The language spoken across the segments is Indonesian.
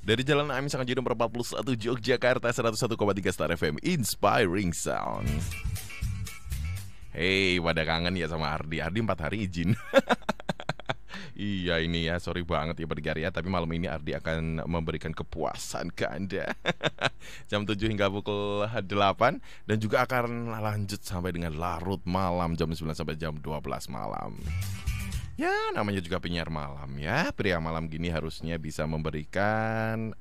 Dari Jalan Amin Sangat nomor 41 Yogyakarta 101,3 Star FM Inspiring Sound. Hey, pada kangen ya sama Ardi. Ardi 4 hari izin. Iya ini ya, sorry banget ya pendengar ya. Tapi malam ini Ardi akan memberikan kepuasan ke Anda. Jam 7 hingga pukul 8. Dan juga akan lanjut sampai dengan larut malam. Jam 9 sampai jam 12 malam. Ya namanya juga penyiar malam ya. Pria malam gini harusnya bisa memberikan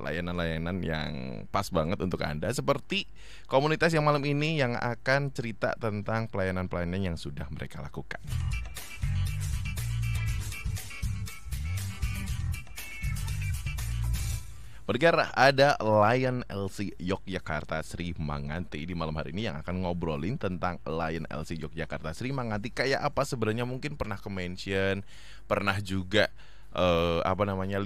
layanan-layanan yang pas banget untuk Anda. Seperti komunitas yang malam ini yang akan cerita tentang pelayanan-pelayanan yang sudah mereka lakukan. Bergerak ada Lion LC Yogyakarta Sri Manganti di malam hari ini yang akan ngobrolin tentang Lion LC Yogyakarta Sri Manganti. Kayak apa sebenarnya, mungkin pernah ke-mention, pernah juga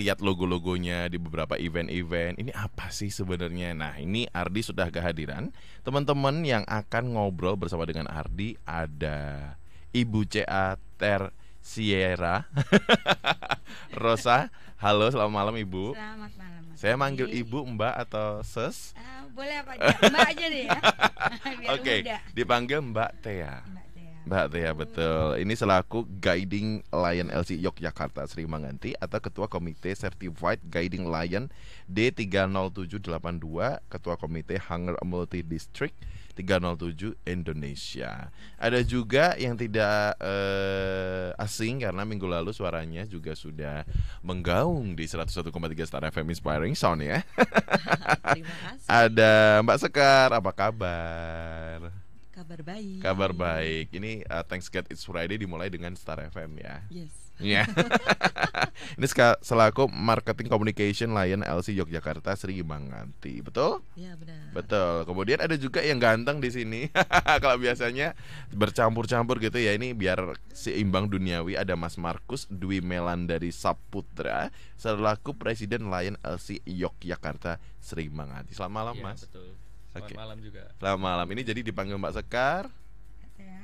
lihat logo-logonya di beberapa event-event. Ini apa sih sebenarnya? Nah, ini Ardi sudah kehadiran. Teman-teman yang akan ngobrol bersama dengan Ardi ada Ibu C.A. Sierra Rosa. Halo, selamat malam Ibu. Selamat malam. Saya manggil Ibu, Mbak atau Ses? Boleh apa aja, Mbak aja deh ya. Oke, dipanggil Mbak Tea. Mbak Tea, betul. Ini selaku Guiding Lion LC Yogyakarta Sri Manganti atau Ketua Komite Certified Guiding Lion D30782, Ketua Komite Hanger Multi District 307 Indonesia. Ada juga yang tidak asing karena minggu lalu suaranya juga sudah menggaung di 101,3 Star FM Inspiring Sound ya. Terima kasih. Ada Mbak Sekar, apa kabar? Kabar baik. Kabar baik. Ini Thanks God It's Friday dimulai dengan Star FM ya. Yes. Ya. Ini selaku Marketing Communication Lion LC Yogyakarta Sri Manganti, betul? Ya benar. Betul. Kemudian ada juga yang ganteng di sini. Kalau biasanya bercampur-campur gitu ya, ini biar seimbang duniawi. Ada Mas Markus Dwi Melandari Saputra selaku Presiden Lion LC Yogyakarta Sri Manganti. Selamat malam, Iya, Mas. Betul. Selamat Oke. malam juga. Selamat malam. Ini jadi dipanggil Mbak Sekar, Ya.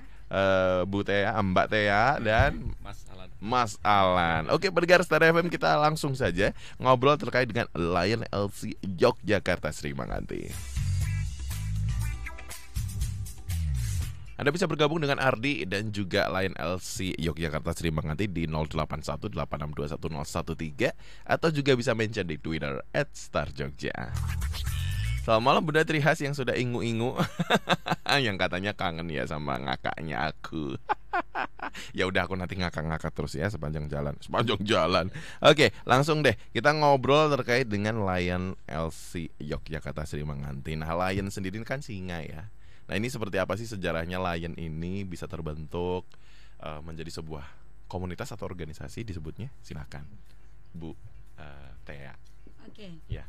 Bu Tea, Mbak Tea, dan Mas Alan. Mas Alan. Oke, pendengar Star FM, kita langsung saja ngobrol terkait dengan Lion LC Yogyakarta Sri Manganti. Anda bisa bergabung dengan Ardi dan juga Lion LC Yogyakarta Sri Manganti di 0818621013 atau juga bisa mention di Twitter @starjogja. Selamat malam Bunda Trihas yang sudah ingu-ingu. Yang katanya kangen ya sama ngakaknya aku. Ya udah, aku nanti ngakak-ngakak terus ya sepanjang jalan. Oke, langsung deh kita ngobrol terkait dengan Lion LC Yogyakarta Sri Manganti. Nah, Lion sendiri kan singa ya. Nah, ini seperti apa sih sejarahnya Lion ini bisa terbentuk menjadi sebuah komunitas atau organisasi disebutnya? Silakan Bu Tea. Oke. Ya.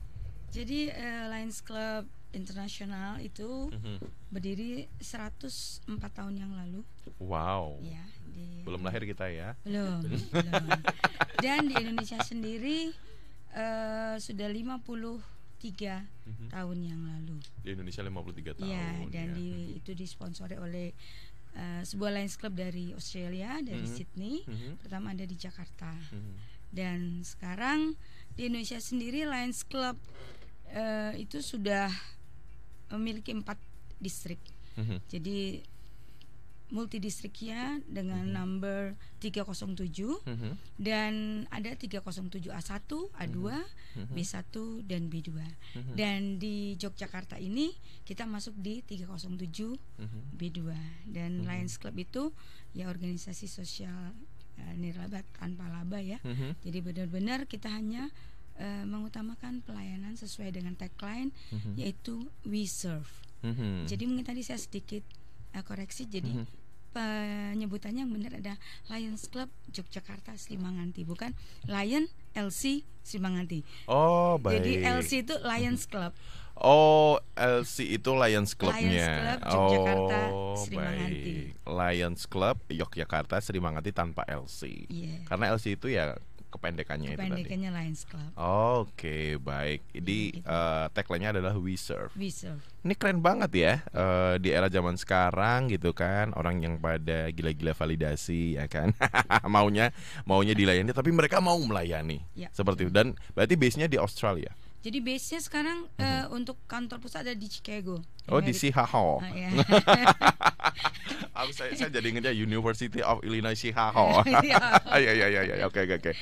Jadi Lions Club Internasional itu berdiri 104 tahun yang lalu. Wow. Ya, Belum lahir kita ya. Belum. Dan di Indonesia sendiri sudah 53 tahun yang lalu. Di Indonesia 53 tahun. Ya, dan ya. itu disponsori oleh sebuah Lions Club dari Australia, dari Sydney. Pertama ada di Jakarta. Dan sekarang di Indonesia sendiri Lions Club itu sudah memiliki 4 distrik. Jadi multidistriknya dengan number 307 dan ada 307A1, A2, B1 dan B2. Dan di Yogyakarta ini kita masuk di 307 B2. Dan Lions Club itu ya organisasi sosial nirlaba tanpa laba ya. Jadi benar-benar kita hanya mengutamakan pelayanan sesuai dengan tagline yaitu We Serve. Jadi mungkin tadi saya sedikit koreksi, jadi penyebutannya yang benar ada Lions Club Yogyakarta Sri Manganti, bukan Lion LC Sri Manganti. Oh, baik. Jadi LC itu Lions Club. Oh, LC itu Lions Club-nya. Lions Club Yogyakarta Sri baik. Manganti. Lions Club Yogyakarta Sri Manganti tanpa LC. Yeah. Karena LC itu ya kependekannya itu tadi. Kependekannya Lions Club. Oke, baik. Jadi Gitu. tagline-nya adalah We Serve. We Serve. Ini keren banget ya, di era zaman sekarang gitu kan, orang yang pada gila-gila validasi ya kan, maunya dilayani, tapi mereka mau melayani, Ya, seperti itu. Dan berarti base-nya di Australia. Jadi base-nya sekarang untuk kantor pusat ada di Chicago. Oh, di Chicago. Ya. Saya jadi ingetnya University of Illinois Chicago. Iya, oke.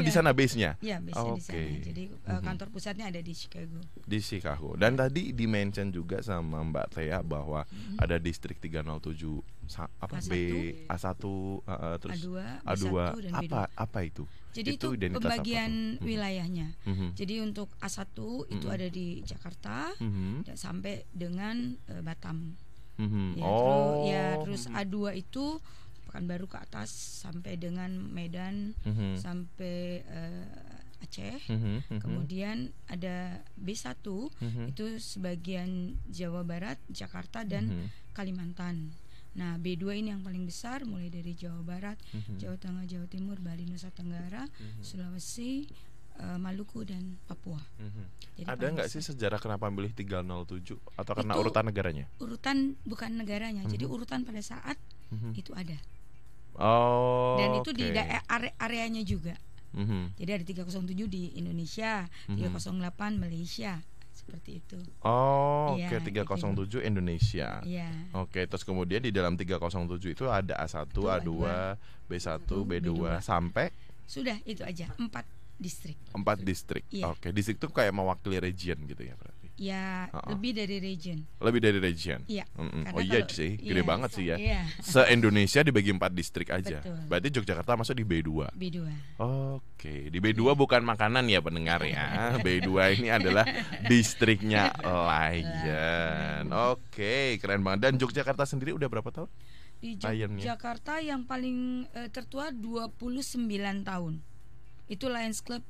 Di sana base-nya. Iya, base-nya di sana. Oke. Jadi kantor pusatnya ada di Chicago. Di Chicago. Dan tadi di-mention juga sama Mbak Thea bahwa ada distrik 307 apa A1, B A1 terus A2, B1 dan B2. Apa itu? Jadi itu identitas pembagian apa tuh? wilayahnya. Jadi untuk A1 itu ada di Jakarta dan sampai dengan Batam. Terus A2 itu Pekanbaru ke atas sampai dengan Medan sampai Aceh. Kemudian ada B1 itu sebagian Jawa Barat, Jakarta dan Kalimantan. Nah, B2 ini yang paling besar mulai dari Jawa Barat, Jawa Tengah, Jawa Timur, Bali, Nusa Tenggara, Sulawesi, Maluku dan Papua. Jadi ada nggak sih sejarah kenapa milih 307 atau karena itu urutan negaranya? Urutan bukan negaranya, jadi urutan pada saat itu ada. Oh. Dan itu di areanya juga. Jadi ada 307 di Indonesia, 308 Malaysia. Seperti itu. Oh, ya, oke, 307 Indonesia. Iya. Oke, terus kemudian di dalam 307 itu ada A1, A2, B1, B2 sampai sudah itu aja, 4 distrik. 4 distrik. Iya. Oke, distrik itu kayak mewakili region gitu ya berarti. Ya, lebih dari region. Lebih dari region. Iya. Oh iya sih, gede banget sih ya. Iya. Se-Indonesia dibagi 4 distrik aja. Betul. Berarti Yogyakarta masuk di B2. B2. Oke, di B2 bukan makanan ya pendengar ya. B2 ini adalah distriknya Lion. Oke, keren banget. Dan Yogyakarta sendiri udah berapa tahun? Di Yogyakarta yang paling tertua 29 tahun. Itu Lions Club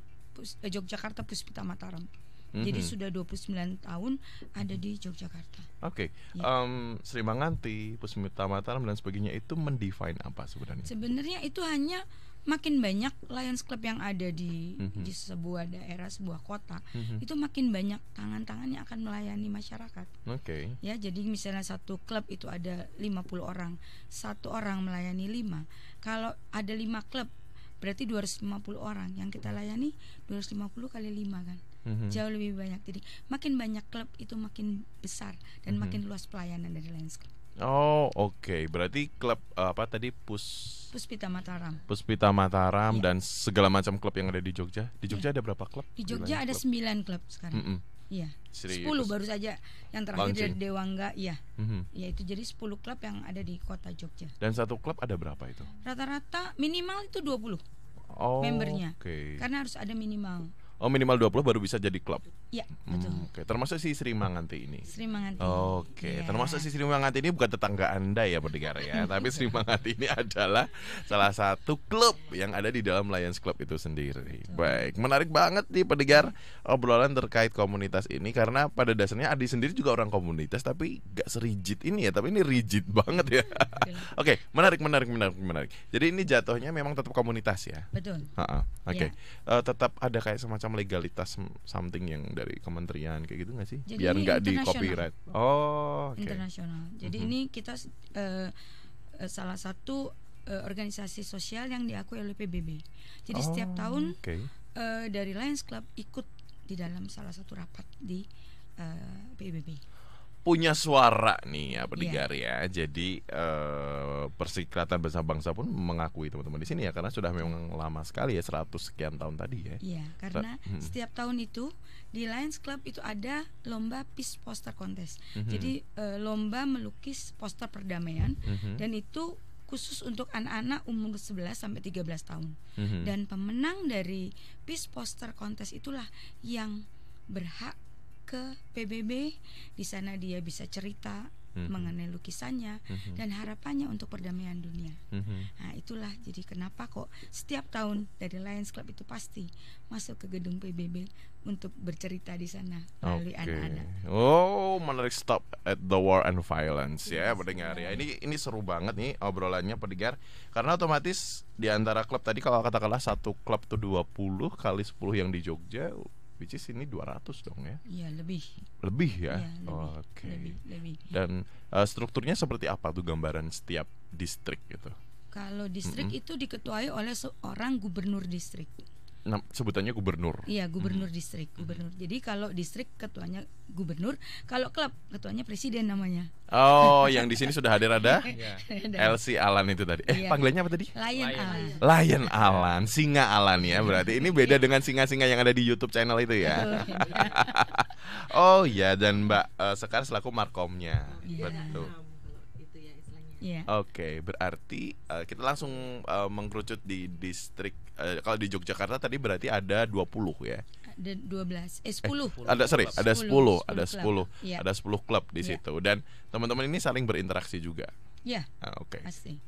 Yogyakarta Puspita Mataram. Jadi sudah 29 tahun ada di Yogyakarta. Oke. Sri Manganti, Puspita Mataram dan sebagainya itu mendefine apa sebenarnya? Sebenarnya itu hanya makin banyak Lions Club yang ada di sebuah daerah, sebuah kota, itu makin banyak tangan-tangan yang akan melayani masyarakat. Oke. Ya, jadi misalnya satu klub itu ada 50 orang, satu orang melayani 5. Kalau ada 5 klub, berarti 250 orang yang kita layani, 250 kali 5 kan. Jauh lebih banyak. Jadi makin banyak klub itu makin besar dan makin luas pelayanan dari Lions Club. Oh, oke. Berarti klub apa tadi Puspita Mataram. Puspita Mataram dan segala macam klub yang ada di Jogja. Di Jogja ada berapa klub? Di Jogja ada 9 klub sekarang. Iya. 10 baru saja yang terakhir dari Dewangga, iya. Ya itu jadi 10 klub yang ada di kota Jogja. Dan satu klub ada berapa itu? Rata-rata minimal itu 20 membernya. Karena harus ada minimal. Oh, minimal 20 baru bisa jadi klub. Iya, betul. Oke, termasuk si Sri Manganti ini. Sri Manganti. Oke, termasuk si Sri Manganti ini bukan tetangga Anda ya pendengar ya, tapi Sri Manganti ini adalah salah satu klub yang ada di dalam Lions Club itu sendiri. Betul. Baik, menarik banget nih pendengar obrolan terkait komunitas ini karena pada dasarnya Adi sendiri juga orang komunitas tapi gak serigid ini ya, tapi ini rigid banget ya. Oke, menarik. Jadi ini jatuhnya memang tetap komunitas ya. Betul. Oke. Tetap ada kayak semacam legalitas something yang dari kementerian kayak gitu nggak sih? Jadi biar nggak di copyright. Oh, internasional. Jadi ini kita salah satu organisasi sosial yang diakui oleh PBB. Jadi setiap tahun dari Lions Club ikut di dalam salah satu rapat di PBB. Punya suara nih ya pendengar ya. Jadi Perserikatan Bangsa-Bangsa pun mengakui teman-teman di sini ya karena sudah memang lama sekali ya 100 sekian tahun tadi ya. Iya, karena setiap tahun itu di Lions Club itu ada lomba Peace Poster Contest. Jadi lomba melukis poster perdamaian dan itu khusus untuk anak-anak umur 11 sampai 13 tahun. Dan pemenang dari Peace Poster Contest itulah yang berhak ke PBB. Di sana dia bisa cerita mengenai lukisannya dan harapannya untuk perdamaian dunia. Nah, itulah jadi kenapa kok setiap tahun dari Lions Club itu pasti masuk ke gedung PBB untuk bercerita di sana melalui anak-anak. Oh, menarik. Stop at the War and Violence ya pendengar ya. Ini seru banget nih obrolannya pendengar, karena otomatis di antara klub tadi kalau katakanlah satu klub tuh 20 kali 10 yang di Jogja, which is ini 200 dong ya. Iya, lebih. Lebih ya? Iya, Oke. Lebih. Dan strukturnya seperti apa tuh gambaran setiap distrik gitu? Kalau distrik itu diketuai oleh seorang gubernur distrik. Nah, sebutannya gubernur. Iya, gubernur distrik, gubernur. Jadi kalau distrik ketuanya gubernur, kalau klub ketuanya presiden namanya. Oh, yang di sini sudah hadir ada Iya. Elsie Alan itu tadi. Iya. Panggilannya apa tadi? Lion Alan. Lion Alan, singa Alan ya berarti. Ini beda dengan singa-singa yang ada di YouTube channel itu ya. Oh ya, dan Mbak Sekar selaku markomnya. Betul. Iya. Oke, berarti kita langsung mengkerucut di distrik. Kalau di Yogyakarta tadi berarti ada 20 ya. Ada 12, 10. Ada 10, ada 10. klub. Iya. Ada 10 klub di Iya. situ, dan teman-teman ini saling berinteraksi juga. Ya, Oke. pasti.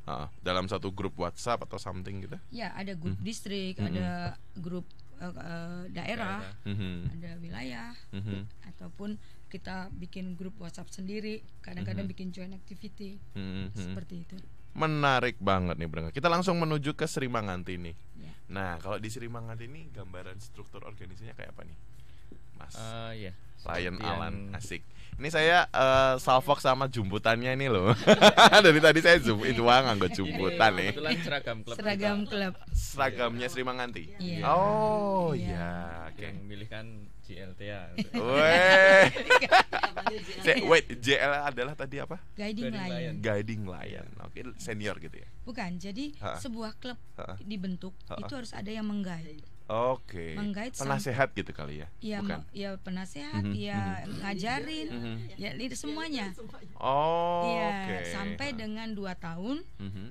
Dalam satu grup WhatsApp atau something gitu. Ya, ada grup distrik, ada grup daerah, ada wilayah, ataupun kita bikin grup WhatsApp sendiri. Kadang-kadang bikin joint activity, seperti itu. Menarik banget nih Bang. Kita langsung menuju ke Sri Manganti nih. Ya. Nah, kalau di Sri Manganti ini gambaran struktur organisasinya kayak apa nih, Mas? Ya. Lion Seperti Alan, yang- asik. Ini saya salfok sama jumputannya ini loh. Dari tadi saya zoom itu anggot jumputan nih. Kebetulan seragam klub Seragam kita. klub. Seragamnya Sri Manganti. Iya. Oh Iya. iya, oke. Yang milih kan JLTA. Weh. Wait, JL adalah tadi apa? Guiding Guiding Lion. Lion. Guiding Lion. Oke, senior gitu ya. Bukan, jadi Ha. sebuah klub Ha. dibentuk itu harus ada yang mengguide. Oke. Meng-guide Penasehat gitu kali ya. Ya, Bukan. ya penasehat, ya ngajarin, ya semuanya. Oh, Ya, oke. sampai dengan 2 tahun Mhm.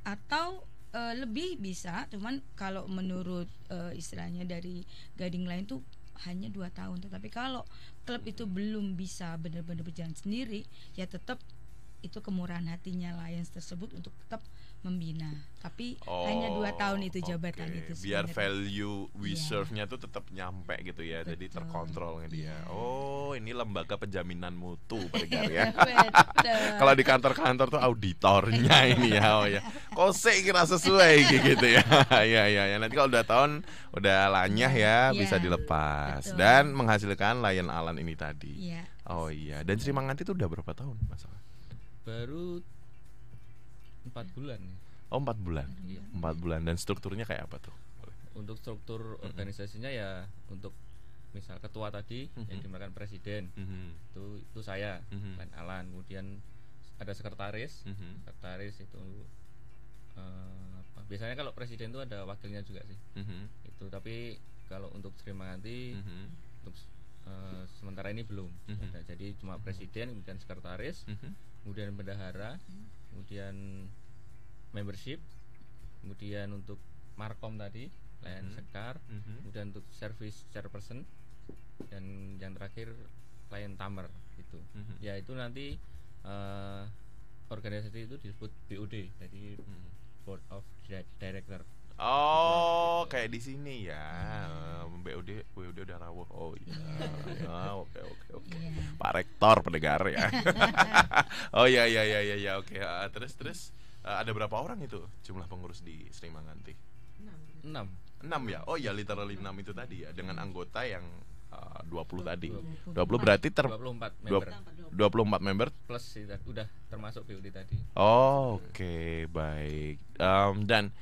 atau lebih bisa, cuman kalau menurut istilahnya dari Guiding Line tuh hanya 2 tahun. Tetapi kalau klub itu belum bisa benar-benar berjalan sendiri, ya tetap itu kemurahan hatinya Lions tersebut untuk tetap membina. Tapi hanya 2 tahun itu jabatan oke. itu Biar sebenarnya. value we Iya. serve-nya tuh tetap nyampe gitu ya. Jadi Betul. terkontrolnya dia. Iya. Oh, ini lembaga penjaminan mutu pendengar ya. Betul. Kalau di kantor-kantor tuh auditornya ini ya. Oh ya. Kok sih kira sesuai gitu ya. Iya iya ya. Nanti kalau udah tahun udah lanyah ya, Iya, bisa dilepas betul. dan menghasilkan Lion Alan ini tadi. Iya. Oh iya. Dan Sri Manganti itu udah berapa tahun masalah? Baru 4 bulan ya. Oh, 4 bulan. Iya. 4 bulan. Dan strukturnya kayak apa tuh? Untuk struktur organisasinya ya, untuk misal ketua tadi yang dimakan presiden, itu saya, Lion Alan. Kemudian ada sekretaris. Sekretaris itu apa? Biasanya kalau presiden itu ada wakilnya juga sih. Itu, tapi kalau untuk Sri Manganti untuk sementara ini belum ada. Jadi cuma presiden, kemudian sekretaris, kemudian bendahara, kemudian membership, kemudian untuk markom tadi Lion Sekar, kemudian untuk service chairperson, dan yang terakhir Lion Tamer gitu. Ya itu nanti organisasi itu disebut BOD, jadi Board of Director. Oh, kayak di sini ya. BOD udah rawuh. Oh iya. Oke. Iya. Pak Rektor pendengar ya. Oh iya oke. Terus ada berapa orang itu jumlah pengurus di Sri Manganti? 6. 6 ya. Oh iya, literally 6 itu tadi ya, dengan anggota yang 20 tadi. 20 20 berarti 24 member 24 member. plus sih, udah termasuk BOD tadi. Oh, oke, baik. Dan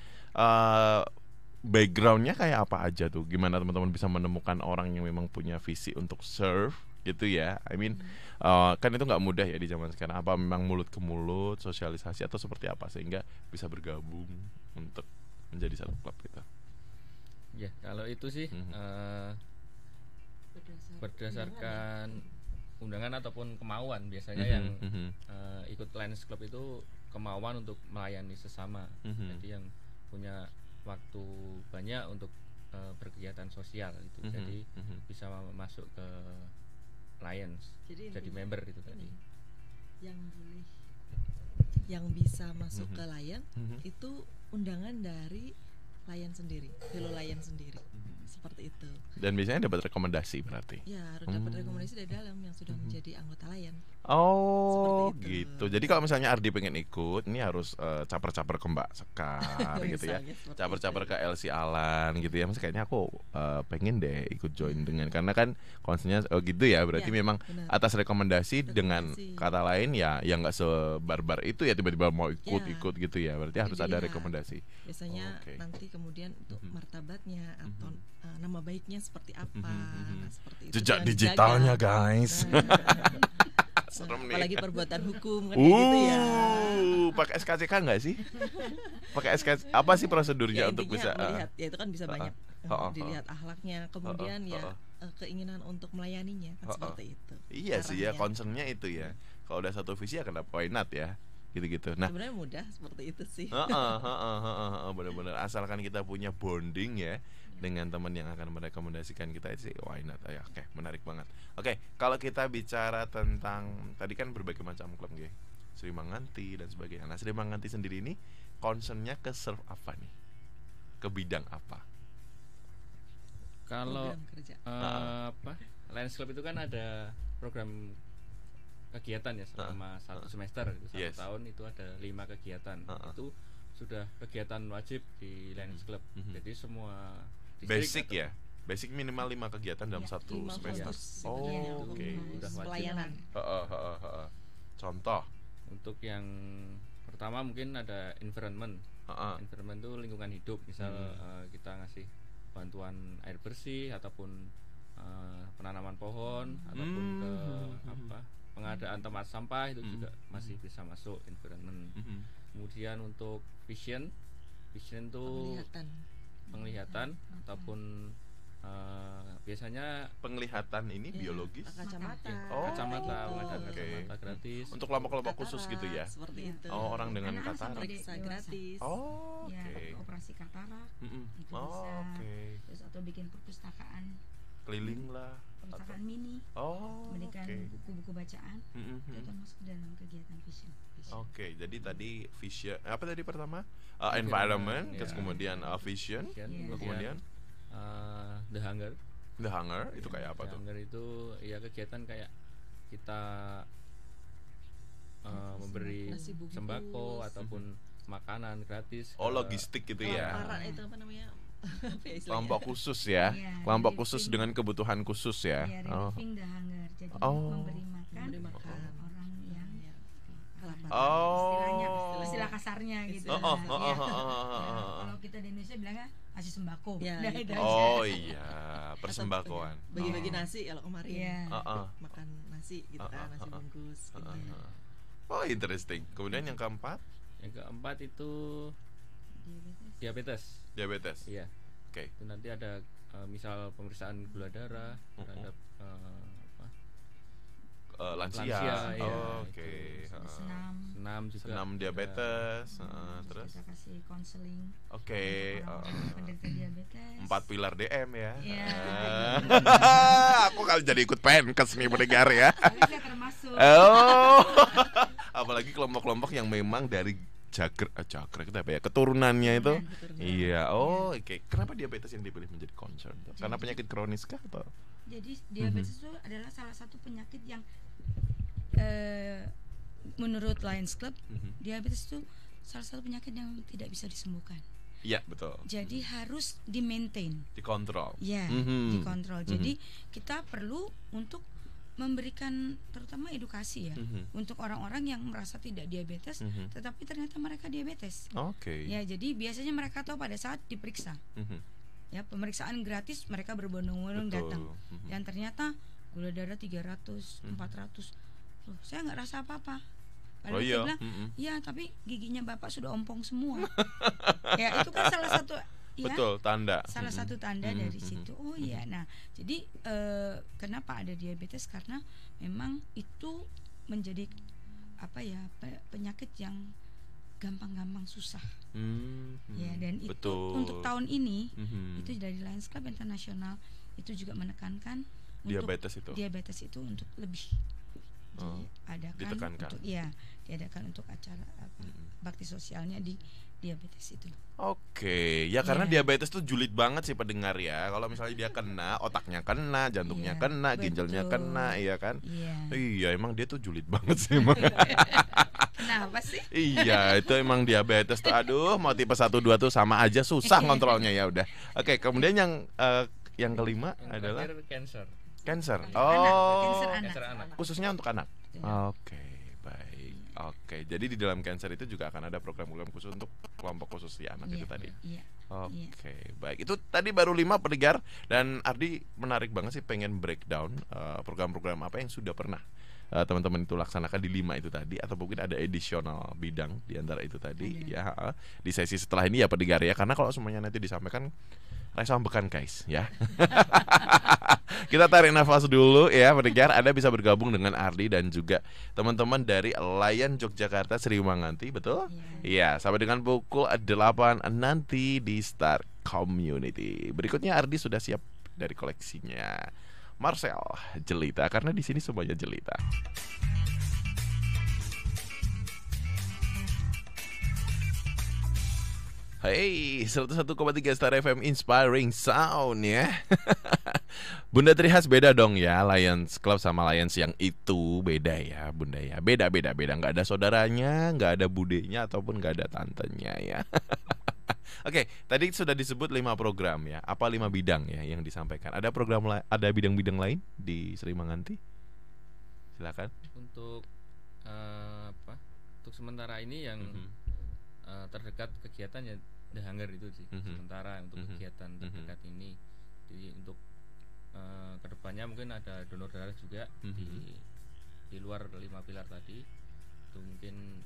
backgroundnya kayak apa aja tuh? Gimana teman-teman bisa menemukan orang yang memang punya visi untuk serve gitu ya? I mean, kan itu nggak mudah ya di zaman sekarang. Apa memang mulut ke mulut, sosialisasi, atau seperti apa sehingga bisa bergabung untuk menjadi satu klub gitu? Ya, kalau itu sih berdasarkan undangan ataupun kemauan. Biasanya yang ikut Lions Club itu kemauan untuk melayani sesama. Jadi yang punya waktu banyak untuk berkegiatan sosial itu. Jadi bisa masuk ke Lions, jadi member itu tadi. yang bisa masuk ke Lion itu undangan dari Lion sendiri, Hello Lion sendiri, seperti itu. Dan biasanya dapat rekomendasi berarti. Ya, harus dapat rekomendasi dari dalam yang sudah menjadi anggota Lion. Oh, Seperti itu. gitu. Jadi kalau misalnya Ardi pengen ikut, ini harus caper-caper ke Mbak Sekar gitu ya. Misalnya seperti Caper-caper itu. ke Elsie Alan gitu ya. Mas kayaknya aku pengen deh ikut join dengan, karena kan konsernya gitu ya. Berarti Ya, memang benar. atas rekomendasi dengan Rekomendasi. kata lain ya yang nggak sebarbar itu ya, tiba-tiba mau ikut gitu ya. Berarti harus ada dilihat. rekomendasi. Biasanya Oke. nanti kemudian untuk martabatnya atau nama baiknya seperti apa, nah, seperti itu. Jejak yang digitalnya dijaga. guys. Nah, Serem nih. apalagi perbuatan hukum kan kayak gitu ya. Pakai SKCK nggak sih? Pakai SKCK apa sih prosedurnya Ya, untuk intinya bisa melihat, ya itu kan bisa banyak dilihat akhlaknya, kemudian ya keinginan untuk melayaninya kan seperti itu. Iya sih ya, Arahnya. concernnya itu ya. Kalau udah satu visi ya kenapa why not ya, gitu-gitu. Nah, Sebenarnya mudah seperti itu sih. benar-benar asalkan kita punya bonding ya dengan teman yang akan merekomendasikan kita sih, why not ya. Oke, menarik banget. Oke, kalau kita bicara tentang tadi kan berbagai macam klub nggih, Sri Manganti dan sebagainya. Nah, Sri Manganti sendiri ini concernnya ke serve apa nih, ke bidang apa? Kalau Program kerja. Lions Club itu kan ada program kegiatan ya selama satu semester itu, satu Yes. tahun itu ada 5 kegiatan. Itu sudah kegiatan wajib di Lions Club. Jadi semua distrik Basic atau- ya, basic minimal 5 kegiatan dalam Ya, satu 5 semester. fokus Oh, sebenarnya untuk oke. Udah wajib. pelayanan. Contoh. Untuk yang pertama mungkin ada environment. Environment itu lingkungan hidup. Misal kita ngasih bantuan air bersih ataupun penanaman pohon ataupun ke pengadaan tempat sampah itu juga masih bisa masuk environment. Kemudian untuk vision itu penglihatan ataupun biasanya Penglihatan ini biologis Kacamata. Oh, kacamata, gitu. pengadaan Oke. kacamata gratis. untuk kelompok-kelompok khusus gitu ya. Seperti Iya. itu. Oh, orang dengan Anak-anak katarak. sampai Periksa dewasa. gratis. Oh, Ya, oke. operasi katarak itu bisa. Oke. Terus atau bikin perpustakaan Keliling lah. perpustakaan mini, Oh, memberikan oke. buku-buku bacaan, itu termasuk dalam kegiatan vision. Oke, jadi tadi vision apa tadi pertama? Environment, ya. terus kemudian vision, Iya. kemudian The Hunger. The Hunger itu kayak apa The tuh? Hunger itu ya kegiatan kayak kita memberi Nasi bungkus. sembako ataupun makanan gratis. Oh, ke- logistik gitu ya. Para itu apa namanya? Apa ya istilahnya? Kelompok khusus ya. Iya, Kelompok relieving. khusus dengan kebutuhan khusus ya. Ya, Oh. relieving the hunger. Jadi Oh. memberi makan Memberi makan. orang yang Ya, kelaparan. istilahnya, Oh. istilah kasarnya gitu. Oh, Nah, oh, ya. oh, oh, oh, oh, Ya, oh. kalau kita di Indonesia bilangnya ngasih sembako. Ya, Udah, gitu. itu aja. Oh iya, persembakoan. Bagi-bagi Oh. nasi kalau kemarin. Iya. Makan nasi gitu kan, nasi bungkus. gitu. Oh, interesting. Kemudian yang keempat, Yang keempat itu Diabetes. diabetes. diabetes. Iya. Oke. Itu nanti ada misal pemeriksaan gula darah terhadap Lansia. Lansia, ya, Oh, oke. itu. Senam. senam juga. Senam ada. diabetes. Terus Kita kasih konseling. oke. Orang penderita diabetes. 4 pilar DM ya. Iya. Aku kali jadi ikut penkes nih pendengar ya. Soalnya saya termasuk. Oh. Apalagi kelompok-kelompok yang memang dari jagrek itu apa ya? Keturunannya itu. Keturunan. Iya. Oh, oke. Kenapa diabetes yang dipilih menjadi concern? Karena penyakit kronis kah atau? Jadi diabetes itu adalah salah satu penyakit yang menurut Lions Club, diabetes itu salah satu penyakit yang tidak bisa disembuhkan. Iya, betul. Jadi harus di-maintain. Dikontrol. Ya, Mhm. dikontrol. Jadi kita perlu untuk memberikan terutama edukasi ya untuk orang-orang yang merasa tidak diabetes, tetapi ternyata mereka diabetes. Oke. Ya, jadi biasanya mereka tahu pada saat diperiksa. Ya, pemeriksaan gratis mereka berbondong-bondong Betul. datang. Dan ternyata gula darah 300, 400. Loh, saya nggak rasa apa-apa. Padahal Oh, dia iya. bilang, ya tapi giginya bapak sudah ompong semua. Ya, itu kan salah satu ya, Betul, tanda. salah satu tanda dari situ. Oh iya, nah jadi kenapa ada diabetes, karena memang itu menjadi apa ya, penyakit yang gampang-gampang susah. Ya, dan itu Betul. untuk tahun ini Mhm. itu dari Lions Club Internasional itu juga menekankan Diabetes itu. untuk diabetes itu untuk lebih diadakan untuk diadakan untuk acara bakti sosialnya di diabetes itu. Oke, ya karena diabetes tuh julid banget sih pendengar ya. Kalau misalnya dia kena, otaknya kena, jantungnya kena, ginjalnya kena, iya kan? Iya, emang dia tuh julid banget sih emang. Kenapa sih? Iya, itu emang diabetes tuh. Aduh, mau tipe 1 2 tuh sama aja susah kontrolnya ya udah. Oke, kemudian yang kelima adalah cancer. Cancer. Cancer anak. Khususnya untuk anak. Oke, baik. Oke, jadi di dalam cancer itu juga akan ada program-program khusus untuk kelompok khusus di anak itu tadi. Oke, baik. Itu tadi baru 5 pendengar, dan Ardi menarik banget sih pengen breakdown program-program apa yang sudah pernah teman-teman itu laksanakan di 5 itu tadi, atau mungkin ada additional bidang di antara itu tadi ya di sesi setelah ini ya pendengar ya, karena kalau semuanya nanti disampaikan rasa ambekan guys ya. Kita tarik nafas dulu ya pendengar. Anda bisa bergabung dengan Ardi dan juga teman-teman dari Layan Yogyakarta Sri Manganti, betul? Iya, sampai dengan pukul 8 nanti di Star Community. Berikutnya Ardi sudah siap dari koleksinya Marcel Jelita, karena di sini semuanya jelita. Hey, 101,3 Star FM Inspiring Sound ya. Bunda Trihas beda dong ya, Lions Club sama Lions yang itu beda ya Bunda ya. Beda. Nggak ada saudaranya, nggak ada budenya, ataupun nggak ada tantenya ya. Oke, tadi sudah disebut 5 program ya. Apa 5 bidang ya yang disampaikan? Ada ada bidang-bidang lain di Sri Manganti? Silakan. Untuk untuk sementara ini yang terdekat kegiatannya The Hunger itu sih. Sementara untuk kegiatan terdekat ini, jadi untuk kedepannya mungkin ada donor darah juga di luar 5 pilar tadi. Itu mungkin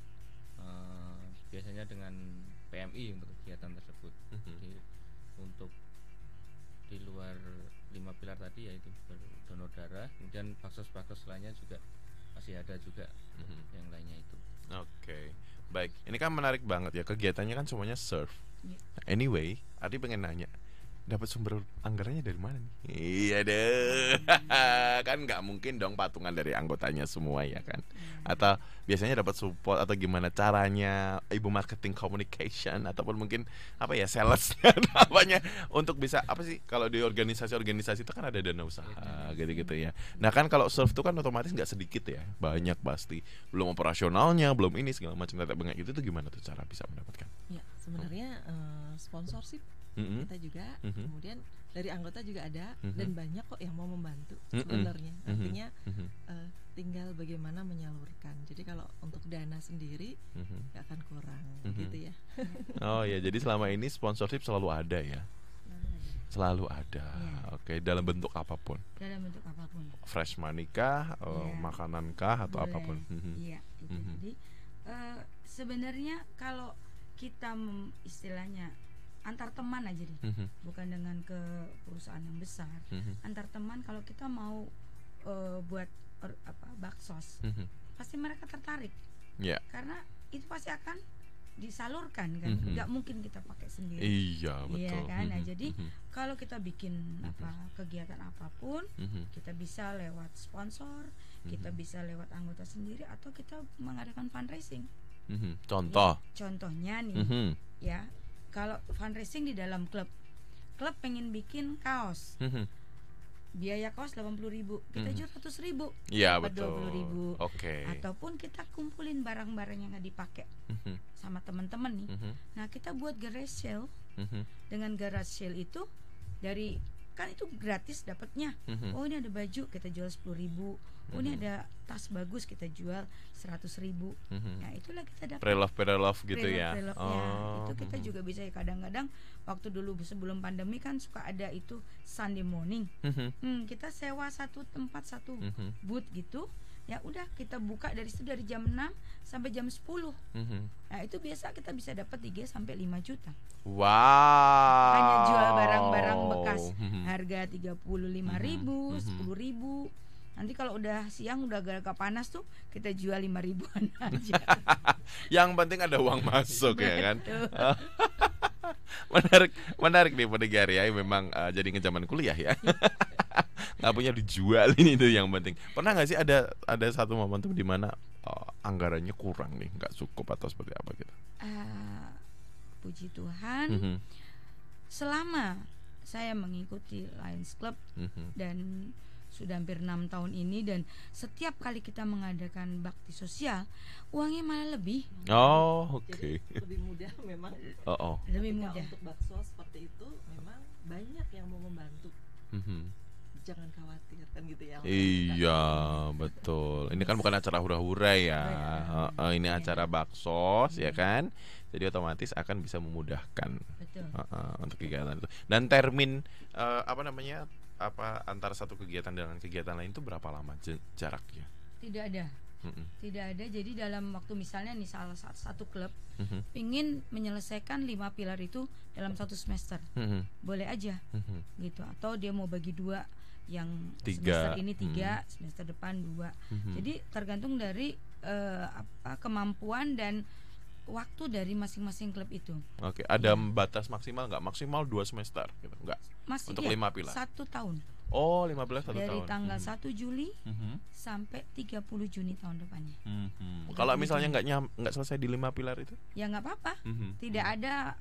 biasanya dengan PMI untuk kegiatan tersebut. Jadi untuk di luar 5 pilar tadi yaitu donor darah, kemudian baksos lainnya juga masih ada juga yang lainnya itu. Oke, baik. Ini kan menarik banget ya, kegiatannya kan semuanya serve. Anyway, Ardi pengen nanya, dapat sumber anggarannya dari mana nih? Iya deh. Kan nggak mungkin dong patungan dari anggotanya semua ya kan? Atau biasanya dapat support atau gimana caranya ibu marketing communication, ataupun mungkin apa ya, salesnya apanya untuk bisa apa sih, kalau di organisasi itu kan ada dana usaha gitu-gitu ya. Nah kan kalau serve itu kan otomatis nggak sedikit ya, banyak pasti, belum operasionalnya, belum ini segala macam tetek bengek itu gimana tuh cara bisa mendapatkan? Ya sebenarnya sponsorship kita juga, kemudian dari anggota juga ada, dan banyak kok yang mau membantu sebenarnya. Artinya tinggal bagaimana menyalurkan. Jadi kalau untuk dana sendiri gak akan kurang gitu ya. Oh ya, jadi selama ini sponsorship selalu ada ya. Selalu ada. Oke, dalam bentuk apapun. Dalam bentuk apapun. Fresh money kah, makanan kah, atau boleh. apapun. Iya, itu. Jadi sebenarnya kalau kita istilahnya antar teman aja deh, bukan dengan ke perusahaan yang besar. Antar teman, kalau kita mau buat baksos, pasti mereka tertarik, karena itu pasti akan disalurkan kan, nggak mungkin kita pakai sendiri. Iya betul. Iya kan. Nah jadi kalau kita bikin kegiatan apapun, kita bisa lewat sponsor, kita bisa lewat anggota sendiri, atau kita mengadakan fundraising. Contoh. Ya, contohnya nih, ya. Kalau fundraising di dalam klub pengen bikin kaos, biaya kaos 80.000, kita jual 100.000, ya, dapat 20.000. Oke. Ataupun kita kumpulin barang-barang yang nggak dipakai sama teman-teman nih. Nah kita buat garage sale. Dengan garage sale itu dari kan itu gratis dapatnya. Oh ini ada baju, kita jual 10.000. Oh ini ada tas bagus, kita jual 100.000. Nah itulah kita dapat pre-love gitu ya. Itu kita juga bisa ya, kadang-kadang waktu dulu sebelum pandemi kan suka ada itu Sunday morning. Kita sewa satu tempat, satu booth gitu. Ya udah kita buka dari situ dari jam 6 sampai jam 10. Nah itu biasa kita bisa dapat 3 sampai 5 juta. Wow. Hanya jual barang-barang bekas harga 35.000, 10.000. Nanti kalau udah siang udah agak panas tuh kita jual 5.000-an aja. Yang penting ada uang masuk ya kan. Menarik nih pendengar ya, memang jadi ngejaman kuliah ya. Nggak punya dijual ini itu yang penting. Pernah nggak sih ada satu momentum di mana anggarannya kurang nih, nggak cukup atau seperti apa gitu? Puji Tuhan, selama saya mengikuti Lions Club dan sudah hampir 6 tahun ini, dan setiap kali kita mengadakan bakti sosial, uangnya malah lebih. Oh, oke. Jadi lebih mudah memang. Lebih mudah. Untuk bakso seperti itu memang banyak yang mau membantu. Jangan khawatir kan gitu ya. Iya, betul. Ini kan bukan acara hura-hura ya. Ini acara baksos ya kan. Jadi otomatis akan bisa memudahkan untuk kegiatan itu. Dan termin antara satu kegiatan dengan kegiatan lain itu berapa lama jaraknya? Tidak ada. Tidak ada. Jadi dalam waktu misalnya nih salah satu klub ingin menyelesaikan 5 pilar itu dalam 1 semester, boleh aja gitu. Atau dia mau bagi 2, yang 3. semester ini 3, semester depan 2. Jadi tergantung dari kemampuan dan waktu dari masing-masing klub itu. Oke, ada batas maksimal nggak? Maksimal 2 semester gitu, nggak? Masih untuk 5 pilar. 1 tahun. Oh, 15 1 tahun. Dari tanggal 1 Juli sampai 30 Juni tahun depannya. Kalau misalnya nggak selesai di 5 pilar itu? Ya nggak apa-apa. Tidak ada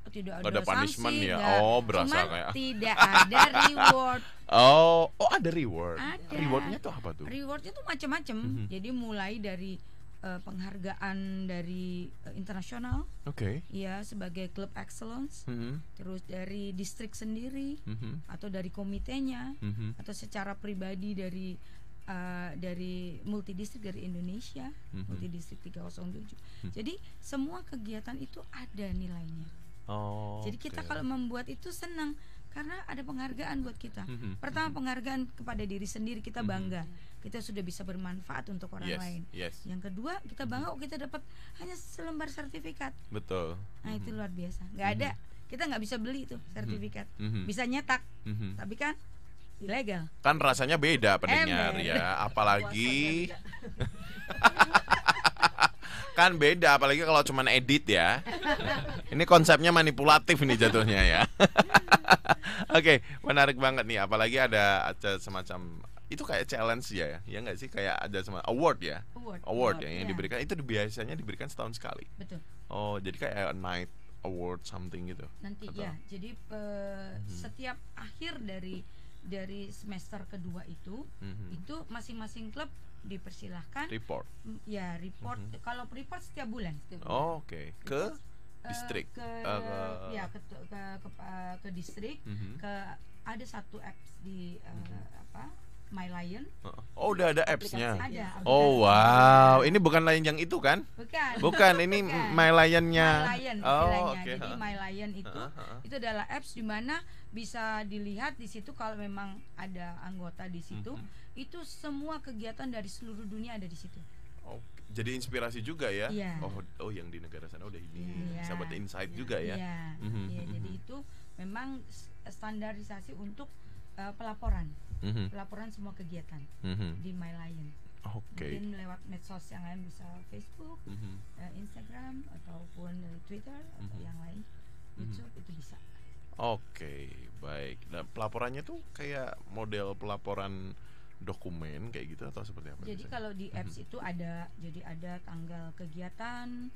punishment sanksi, ya. Berasa cuman kayak tidak ada reward. Oh, ada reward. Ada. Rewardnya tuh apa tuh? Rewardnya tuh macam-macam. Jadi mulai dari penghargaan dari internasional, ya sebagai club excellence, terus dari distrik sendiri, atau dari komitenya, atau secara pribadi dari multidistrik dari Indonesia, multidistrik 307. Jadi semua kegiatan itu ada nilainya. Jadi kita kalau membuat itu senang karena ada penghargaan buat kita. Pertama, penghargaan kepada diri sendiri, kita bangga kita sudah bisa bermanfaat untuk orang lain. Yang kedua, kita bangga kita dapat hanya selembar sertifikat. Betul. Nah itu luar biasa. Nggak ada, kita nggak bisa beli itu sertifikat. Bisa nyetak, tapi kan ilegal. Kan rasanya beda pendengar ya, apalagi kan beda, apalagi kalau cuman edit ya. Ini konsepnya manipulatif ini jatuhnya ya. Oke, menarik banget nih, apalagi ada semacam itu kayak challenge ya nggak sih, kayak ada semacam award ya, award yang diberikan itu biasanya diberikan setahun sekali. Betul. Oh, jadi kayak night award something gitu. Nanti atau? Ya, jadi setiap akhir dari semester kedua itu masing-masing klub dipersilahkan report. Ya, report. Kalau report setiap bulan. Oh, oke. Ke distrik. Ke distrik. Ada satu apps di My Lion. Oh, udah ada apps-nya. Ada. Oh, wow. Ini bukan Lion yang itu kan? Bukan, ini My Lion-nya. My Lion istilahnya. Jadi My Lion itu adalah apps di mana bisa dilihat di situ kalau memang ada anggota di situ, itu semua kegiatan dari seluruh dunia ada di situ. Oh, jadi inspirasi juga ya. Oh, yang di negara sana udah ini. Bisa buat insight juga ya. Jadi itu memang standarisasi untuk pelaporan semua kegiatan di My Lion. Mungkin lewat medsos yang lain, bisa Facebook, Instagram, ataupun Twitter atau yang lain, YouTube, itu bisa. Baik. Nah, pelaporannya tuh kayak model pelaporan dokumen kayak gitu atau seperti apa? Jadi kalau di apps itu ada tanggal kegiatan,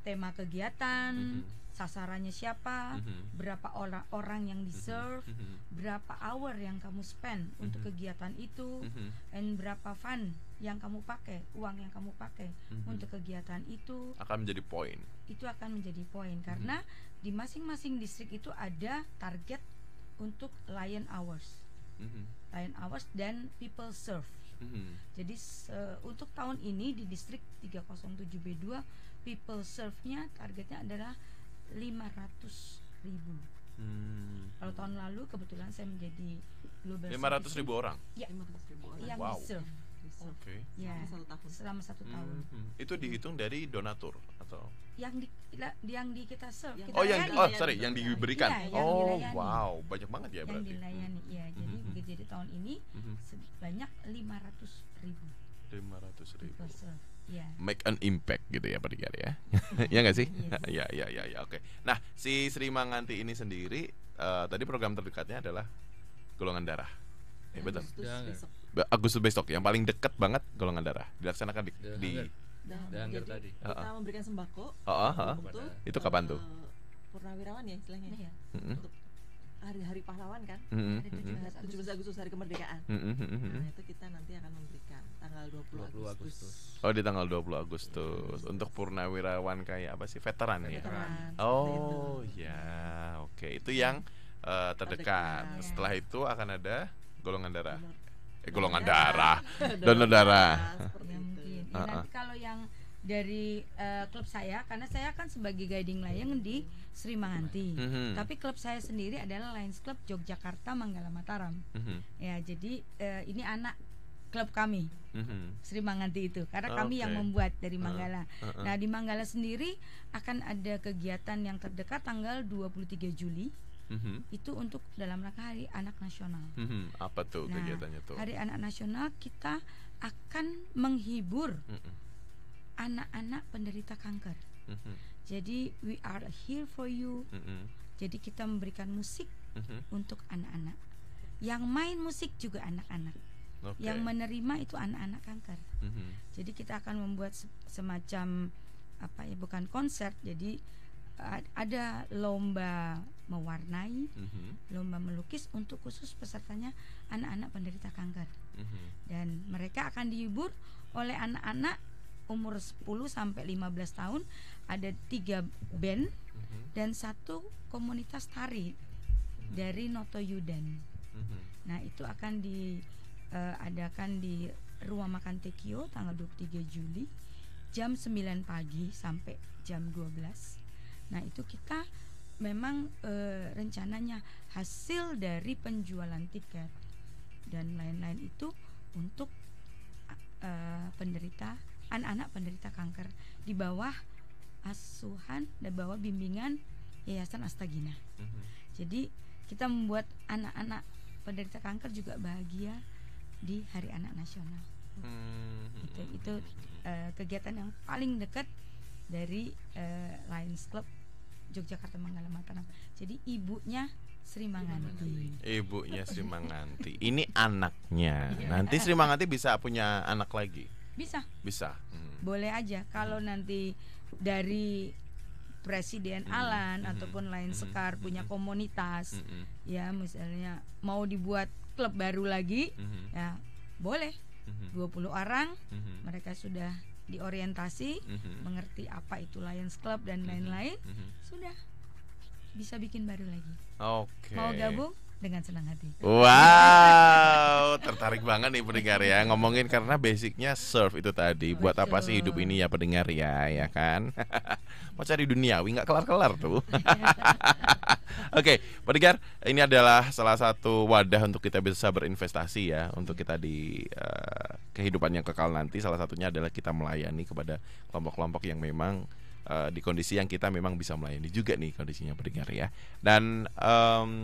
tema kegiatan, sasarannya siapa, berapa orang yang di-serve, berapa hour yang kamu spend untuk kegiatan itu, dan berapa fund yang kamu pakai, uang yang kamu pakai untuk kegiatan itu. Akan menjadi poin. Itu akan menjadi poin karena di masing-masing distrik itu ada target untuk Lion Hours. Lion Hours dan People Serve. Jadi untuk tahun ini di distrik 307B2 People Serve-nya targetnya adalah 500.000. Kalau tahun lalu kebetulan saya menjadi global 500.000 orang. Ya, 500.000 orang. yang di-serve. Ya, selama 1 tahun. Itu dihitung dari donatur atau yang di kita serve, kita yang diberikan. Wow, banyak banget ya berarti. Yang dilayani, ya. Jadi tahun ini sebanyak 500.000. 500.000. Yeah. Make an impact gitu ya Pak Digar ya. Ya nggak sih? Ya, oke. Nah, si Sri Manganti ini sendiri tadi program terdekatnya adalah golongan darah betul. Agustus besok. Agustus besok yang paling dekat banget golongan darah dilaksanakan di Dangger tadi. Kita memberikan sembako untuk itu kapan tuh? Purnawirawan ya istilahnya. Iya. Untuk hari-hari pahlawan kan. 17 Agustus hari kemerdekaan. Nah, itu kita nanti akan memberikan tanggal 20 Agustus. Oh, di tanggal 20 Agustus. Untuk purnawirawan kayak apa sih? Veteran ya? Veteran. Oh, ya. Oke, itu yang terdekat. Ya. Setelah itu akan ada golongan darah. Donor Donor darah. Seperti Ya, itu. mungkin. Ya, nanti kalau yang dari klub saya, karena saya kan sebagai guiding layang di Sri Manganti, tapi klub saya sendiri adalah Lions Club Yogyakarta Manggala Mataram. Ya, jadi ini anak klub kami Sri Manganti itu, karena kami yang membuat dari Manggala. Nah, di Manggala sendiri akan ada kegiatan yang terdekat tanggal 23 Juli. Itu untuk dalam rangka Hari Anak Nasional. Apa tuh kegiatannya tuh? Hari Anak Nasional kita akan menghibur anak-anak penderita kanker. Jadi we are here for you. Jadi kita memberikan musik untuk anak-anak. Yang main musik juga anak-anak. Yang menerima itu anak-anak kanker. Jadi kita akan membuat semacam apa ya, bukan konser. Jadi ada lomba mewarnai, lomba melukis untuk khusus pesertanya anak-anak penderita kanker. Dan mereka akan dihibur oleh anak-anak umur 10 sampai 15 tahun. Ada 3 band dan 1 komunitas tari dari Noto Yudan. Nah, itu akan diadakan di Ruang Makan Tekio tanggal 23 Juli jam 9 pagi sampai jam 12. Nah, itu kita memang rencananya hasil dari penjualan tiket dan lain-lain itu untuk anak-anak penderita kanker di bawah asuhan dan bawah bimbingan Yayasan Astagina. Jadi kita membuat anak-anak penderita kanker juga bahagia di Hari Anak Nasional. Itu kegiatan yang paling dekat dari Lions Club Yogyakarta Manggala Mataram. Jadi ibunya Sri Manganti. Ibunya Sri Manganti. Ini anaknya. Nanti Sri Manganti bisa punya anak lagi. Bisa. Boleh aja kalau nanti dari Presiden Alan ataupun Lions Sekar punya komunitas, ya misalnya mau dibuat klub baru lagi, ya boleh. 20 orang, mereka sudah diorientasi, mengerti apa itu Lions Club dan lain-lain, sudah bisa bikin baru lagi. Mau gabung dengan senang hati. Wow, tertarik banget nih pendengar ya, ngomongin karena basicnya surf itu tadi. Buat apa sih hidup ini ya pendengar ya kan? Mau cari duniawi nggak kelar-kelar tuh. Oke, pendengar, ini adalah salah satu wadah untuk kita bisa berinvestasi ya, untuk kita di kehidupan yang kekal nanti. Salah satunya adalah kita melayani kepada kelompok-kelompok yang memang di kondisi yang kita memang bisa melayani juga nih kondisinya pendengar ya. Dan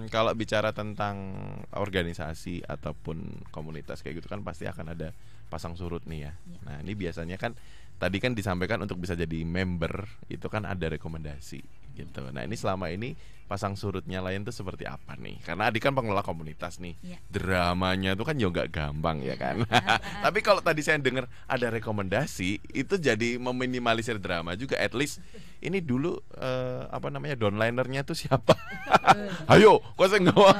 kalau bicara tentang organisasi ataupun komunitas kayak gitu kan pasti akan ada pasang surut nih ya. Nah, ini biasanya kan tadi kan disampaikan untuk bisa jadi member itu kan ada rekomendasi gitu. Nah, ini selama ini pasang surutnya lain tuh seperti apa nih? Karena Adik kan pengelola komunitas nih. Dramanya tuh kan ya nggak gampang ya kan. Tapi kalau tadi saya dengar ada rekomendasi, itu jadi meminimalisir drama juga. At least ini dulu downlinernya tuh siapa? Ayo, kok saya nggak.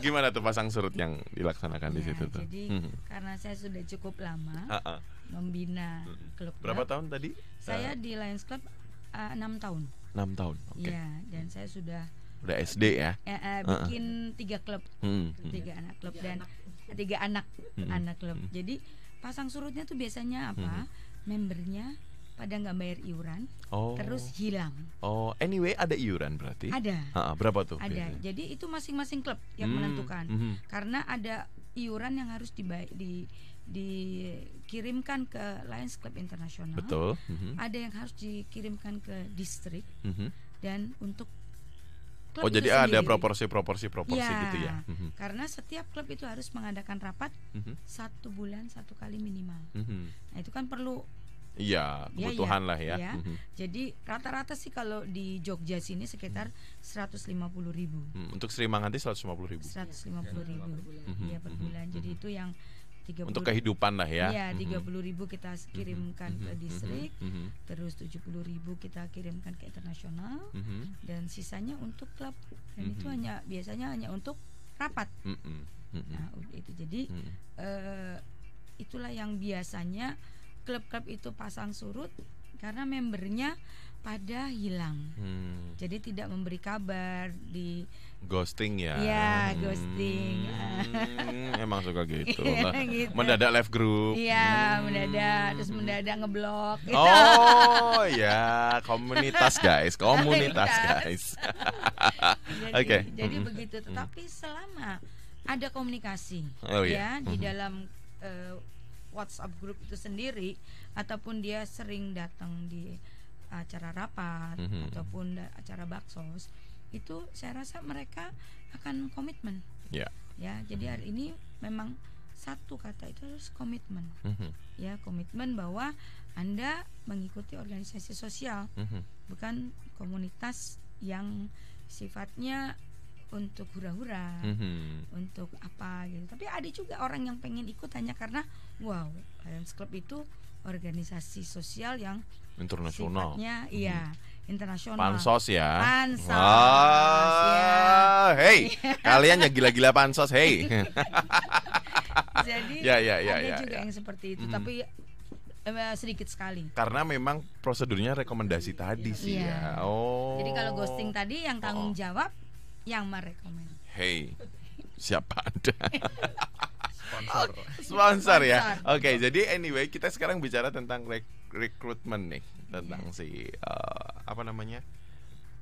Gimana tuh pasang surut yang dilaksanakan di situ tuh? Jadi karena saya sudah cukup lama membina klub. Berapa tahun tadi? Saya di Lions Club 6 tahun. 6 tahun. Oke. Iya, dan saya sudah SD ya. Bikin 3 klub. 3 anak klub dan 3 anak klub. Jadi pasang surutnya tuh biasanya apa? Membernya pada nggak bayar iuran, terus hilang. Anyway ada iuran berarti? Ada. Berapa tuh? Ada. Biasanya. Jadi itu masing-masing klub yang menentukan. Karena ada iuran yang harus dikirimkan ke Lions Club Internasional. Betul. Ada yang harus dikirimkan ke distrik. Dan untuk klub jadi itu ada sendiri, proporsi ya, gitu ya. Karena setiap klub itu harus mengadakan rapat 1 bulan 1 kali minimal. Nah, itu kan perlu Iya, kebutuhan lah ya. Ya. Jadi rata-rata sih kalau di Jogja sini sekitar 150.000. Untuk Sri Manganti 150.000. 150.000 ya per bulan. Jadi itu yang 30, untuk kehidupan lah ya. Iya, 30.000 kita kirimkan ke distrik, terus 70.000 kita kirimkan ke internasional, dan sisanya untuk klub. Dan itu biasanya hanya untuk rapat. Nah, itu jadi itulah yang biasanya klub-klub itu pasang surut karena membernya pada hilang. Jadi tidak memberi kabar, di ghosting ya. Iya, ghosting. Emang suka gitu. Gitu. Mendadak live group. Iya, mendadak, terus mendadak ngeblok gitu. Oh ya, komunitas guys, guys. Oke. Jadi begitu. Tetapi selama ada komunikasi di dalam WhatsApp group itu sendiri, ataupun dia sering datang di acara rapat ataupun acara baksos, itu saya rasa mereka akan komitmen. Ya, jadi hari ini memang satu kata itu harus komitmen. Ya, komitmen bahwa Anda mengikuti organisasi sosial, bukan komunitas yang sifatnya untuk hura-hura, untuk apa gitu. Tapi ada juga orang yang pengen ikut hanya karena wow, Lions Club itu organisasi sosial yang internasional. Sifatnya internasional. Pansos ya. Pansos ya. Hey, kalian yang gila-gila pansos, hey. Jadi ada juga yang seperti itu, tapi sedikit sekali. Karena memang prosedurnya rekomendasi tadi sih ya. Oh. Jadi kalau ghosting tadi yang tanggung jawab yang merekomend. Hey, siapa Anda? Sponsor ya. Oke, jadi anyway kita sekarang bicara tentang rekrutmen nih, tentang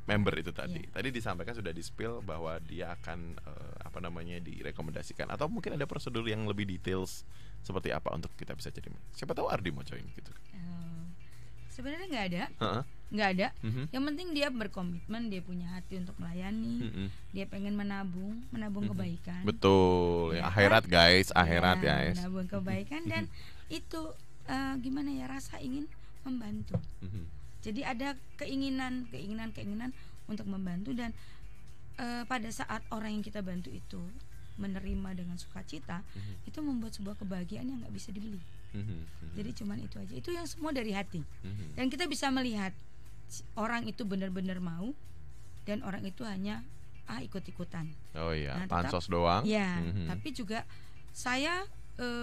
member itu tadi. Tadi disampaikan, sudah di-spill bahwa dia akan direkomendasikan, atau mungkin ada prosedur yang lebih details seperti apa untuk kita bisa jadi. Siapa tahu Ardi mau join gitu. Sebenarnya nggak ada. Yang penting dia berkomitmen, dia punya hati untuk melayani, dia pengen menabung kebaikan. Betul, ya, akhirat guys, guys. Menabung kebaikan dan itu rasa ingin membantu. Jadi ada keinginan untuk membantu, dan pada saat orang yang kita bantu itu menerima dengan sukacita, itu membuat sebuah kebahagiaan yang nggak bisa dibeli. Jadi cuman itu aja, itu yang semua dari hati. Dan kita bisa melihat orang itu benar-benar mau, dan orang itu hanya ikut-ikutan. Oh iya, pansos doang. Ya, tapi juga saya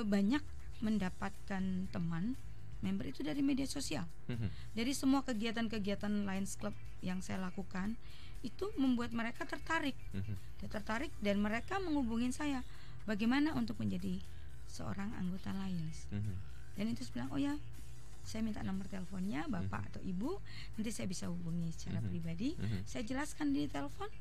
banyak mendapatkan teman member itu dari media sosial. Jadi semua kegiatan-kegiatan Lions Club yang saya lakukan itu membuat mereka tertarik. Dia tertarik dan mereka menghubungin saya, bagaimana untuk menjadi seorang anggota Lions. Dan itu bilang, oh ya, saya minta nomor teleponnya bapak atau ibu, nanti saya bisa hubungi secara pribadi. Saya jelaskan di telepon,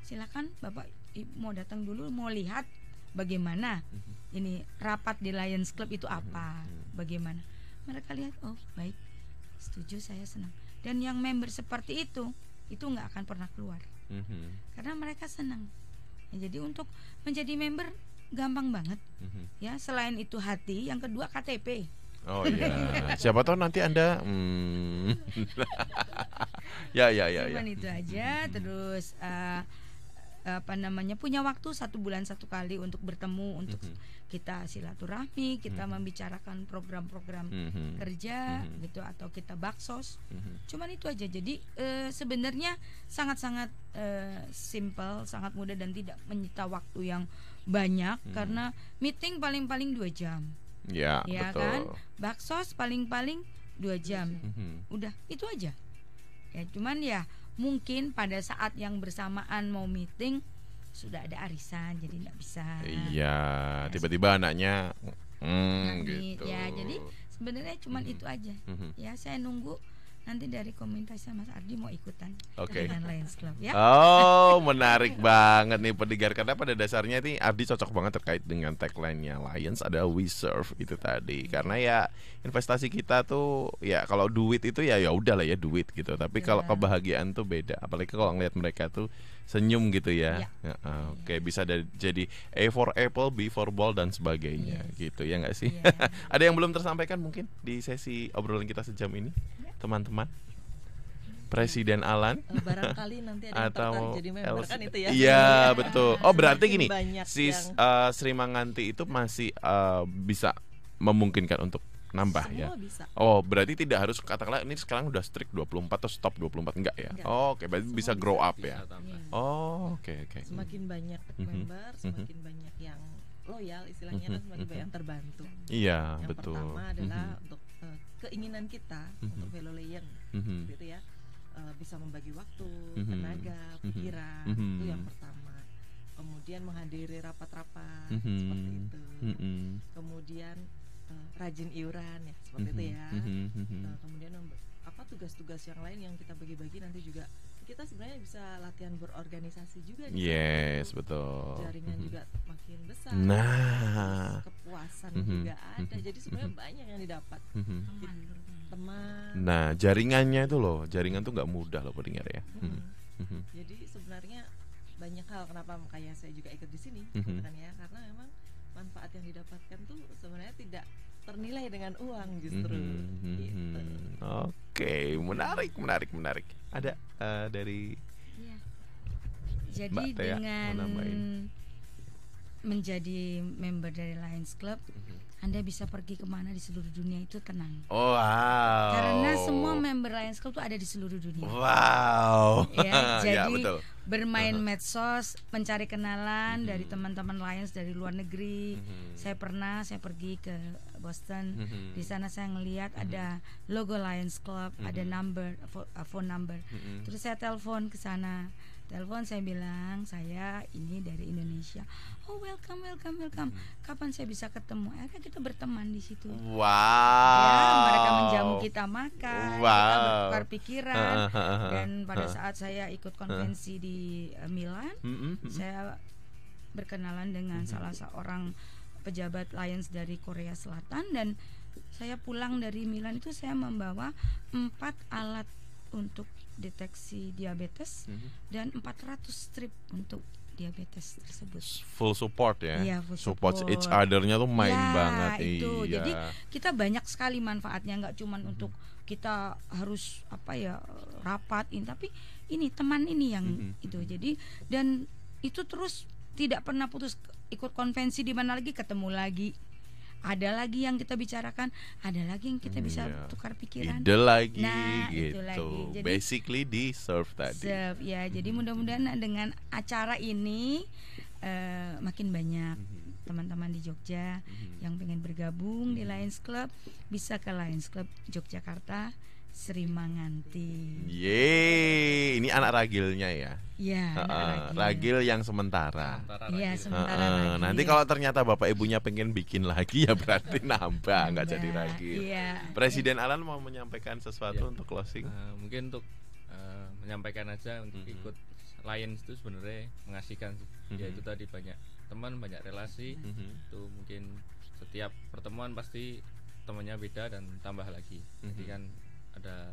silakan bapak mau datang dulu, mau lihat bagaimana ini rapat di Lions Club itu apa, bagaimana. Mereka lihat, oh baik, setuju, saya senang. Dan yang member seperti itu nggak akan pernah keluar, karena mereka senang. Ya, jadi untuk menjadi member gampang banget. Ya, selain itu hati, yang kedua KTP. Oh iya, siapa tahu nanti Anda ya. Cuman itu aja. Terus punya waktu 1 bulan 1 kali untuk bertemu, untuk kita silaturahmi, kita membicarakan program-program kerja gitu, atau kita baksos. Cuman itu aja. Jadi sebenarnya sangat-sangat simple, sangat mudah, dan tidak menyita waktu yang banyak, karena meeting paling-paling 2 jam. Ya betul. Kan? Baksos paling-paling 2 jam. Udah, itu aja. Ya, cuman ya mungkin pada saat yang bersamaan mau meeting sudah ada arisan, jadi nggak bisa. Iya, tiba-tiba anaknya gitu. Ya, jadi sebenarnya cuman itu aja. Ya, saya nunggu nanti dari komunitasnya Mas Ardi mau ikutan Oke. dengan Lions Club ya. Oh, menarik banget nih pendengar, karena pada dasarnya nih Ardi cocok banget terkait dengan tagline-nya Lions ada We Serve itu tadi. Karena ya investasi kita tuh ya kalau duit itu ya udahlah ya duit gitu. Tapi kalau kebahagiaan tuh beda. Apalagi kalau ngeliat mereka tuh senyum gitu ya. Oke, bisa jadi A for apple, B for ball dan sebagainya gitu ya nggak sih? Ada yang belum tersampaikan mungkin di sesi obrolan kita sejam ini, teman-teman? Presiden Alan barangkali nanti ada yang tertarik jadi member kan itu ya. Iya betul. Oh berarti gini, si yang... Sri Manganti itu masih bisa memungkinkan untuk nambah semua ya. Bisa. Oh berarti tidak harus katakanlah ini sekarang udah strict 24 atau stop 24 enggak ya? Enggak. Oh, oke, berarti bisa grow up ya. Oh oke. Semakin banyak member, semakin banyak yang loyal istilahnya, kan semakin banyak yang terbantu. Iya Yang betul. pertama adalah untuk keinginan kita untuk fellow Lion gitu ya. Bisa membagi waktu, tenaga, pikiran, itu yang pertama. Kemudian menghadiri rapat-rapat seperti itu. Kemudian rajin iuran ya seperti itu ya. Kemudian tugas-tugas yang lain yang kita bagi-bagi nanti juga kita sebenarnya bisa latihan berorganisasi juga. Yes, betul. Jaringan juga makin besar. Nah, kepuasan juga ada. Jadi sebenarnya banyak yang didapat. Teman. Nah, jaringannya itu loh, jaringan tuh nggak mudah loh pendengar ya. Jadi sebenarnya banyak hal kenapa kayak saya juga ikut di sini, kan ya, karena memang manfaat yang didapatkan tuh sebenarnya tidak ternilai dengan uang justru. Gitu. Oke, menarik. Ada dari Jadi Mbak Tea dengan mau nambahin? menjadi member dari Lions Club, Anda bisa pergi kemana di seluruh dunia itu tenang. Oh, wow. Karena semua member Lions Club itu ada di seluruh dunia. Wow. Ya, jadi betul. bermain medsos, mencari kenalan dari teman-teman Lions dari luar negeri. Saya pergi ke Boston. Di sana saya ngelihat ada logo Lions Club, ada phone number. Terus saya telepon ke sana. Saya bilang saya ini dari Indonesia. Oh welcome. Kapan saya bisa ketemu? Akhirnya kita berteman di situ. Wow. Ya, mereka menjamu kita makan, kita bertukar pikiran. Dan pada saat saya ikut konvensi di Milan, saya berkenalan dengan salah seorang pejabat Lions dari Korea Selatan, dan saya pulang dari Milan itu saya membawa 4 alat untuk deteksi diabetes dan 400 strip untuk diabetes tersebut. Full support ya. Iya, full support support. each other-nya tuh main Ya, banget. itu. Iya. Jadi kita banyak sekali manfaatnya, nggak cuman untuk kita harus rapatin, tapi ini teman ini yang itu. Jadi dan itu terus tidak pernah putus, ikut konvensi di mana lagi ketemu lagi. Ada lagi yang kita bicarakan, ada lagi yang kita bisa tukar pikiran. Ide lagi itu gitu. lagi. Jadi, basically di serve tadi. Ya, jadi mudah-mudahan dengan acara ini makin banyak teman-teman di Jogja yang pengen bergabung di Lions Club, bisa ke Lions Club Yogyakarta Sri Manganti. Yeay, ini anak ragilnya ya. Iya, ragil yang sementara. Iya, sementara. Nanti kalau ternyata bapak ibunya pengen bikin lagi ya berarti nambah, nggak jadi ragil. Iya. Presiden Alan mau menyampaikan sesuatu untuk closing? Mungkin untuk menyampaikan aja untuk ikut Lions itu sebenarnya mengasihkan sih. Ya itu tadi banyak teman, banyak relasi. Itu mungkin setiap pertemuan pasti temannya beda dan tambah lagi. Jadi kan ada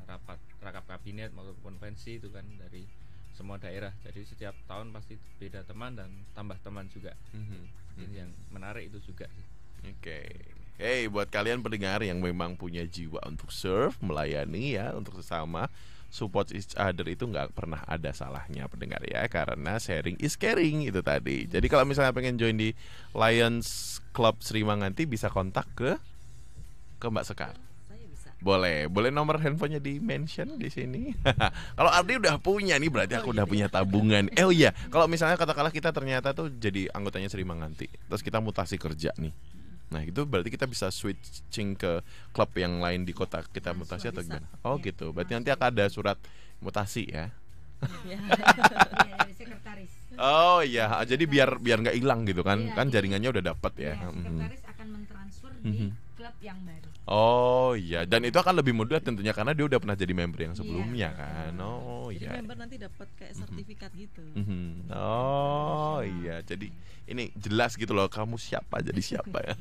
rakap kabinet maupun konvensi itu kan dari semua daerah. Jadi setiap tahun pasti beda teman dan tambah teman juga. Jadi yang menarik itu juga. Oke. Hey, buat kalian pendengar yang memang punya jiwa untuk serve, melayani ya, untuk sesama, support each other itu nggak pernah ada salahnya pendengar ya, karena sharing is caring itu tadi. Jadi kalau misalnya pengen join di Lions Club Sri Manganti bisa kontak ke Mbak Sekar. Boleh nomor handphonenya di mention di sini. Kalau Ardi udah punya nih berarti aku udah punya tabungan. Oh iya, kalau misalnya katakanlah kita ternyata tuh jadi anggotanya Sri Manganti, terus kita mutasi kerja nih. Nah itu berarti kita bisa switching ke klub yang lain di kota kita mutasi atau gimana? Oh gitu, berarti nanti akan ada surat mutasi ya. Dari sekretaris. Oh iya, jadi biar nggak hilang gitu kan, kan jaringannya udah dapat ya. Sekretaris akan mentransfer di klub klub yang baru. Oh iya, dan itu akan lebih mudah tentunya karena dia udah pernah jadi member yang sebelumnya kan. Oh Jadi iya. member nanti dapat kayak sertifikat gitu. Oh iya, jadi ini jelas gitu loh kamu siapa jadi siapa ya.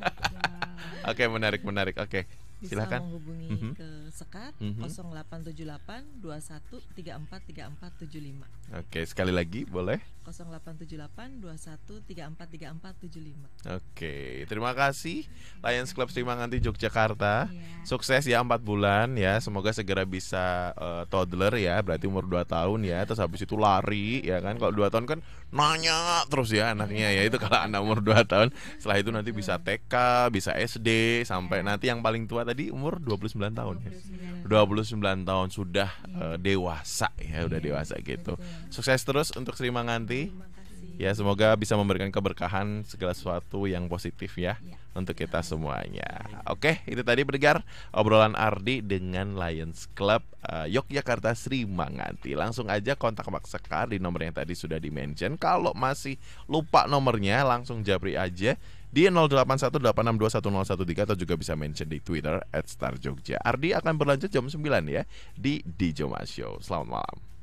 Oke, menarik. Oke. Bisa Silakan. menghubungi ke Sekar 0878 21 34 34 75. Oke, sekali lagi boleh? 0878 21 34 34 75. Oke, terima kasih Lions Club Srimanganti Yogyakarta. Iya. Sukses ya 4 bulan ya. Semoga segera bisa toddler ya, berarti umur 2 tahun ya. Terus habis itu lari ya kan. Kalau 2 tahun kan nanya terus ya anaknya ya. Itu kalau anak umur 2 tahun. Setelah itu nanti bisa TK, bisa SD sampai nanti yang paling tua tadi umur 29 tahun ya. 29 tahun sudah dewasa ya, udah dewasa gitu. Sukses terus untuk Srimanganti. Terima kasih. Ya, semoga bisa memberikan keberkahan segala sesuatu yang positif ya untuk kita semuanya. Oke, itu tadi pendengar obrolan Ardi dengan Lions Club Yogyakarta Srimanganti. Langsung aja kontak Pak Sekar di nomor yang tadi sudah di-mention. Kalau masih lupa nomornya langsung japri aja di 0818621013 atau juga bisa mention di Twitter @starjogja. Ardi akan berlanjut jam 9 ya di Joma Show. Selamat malam.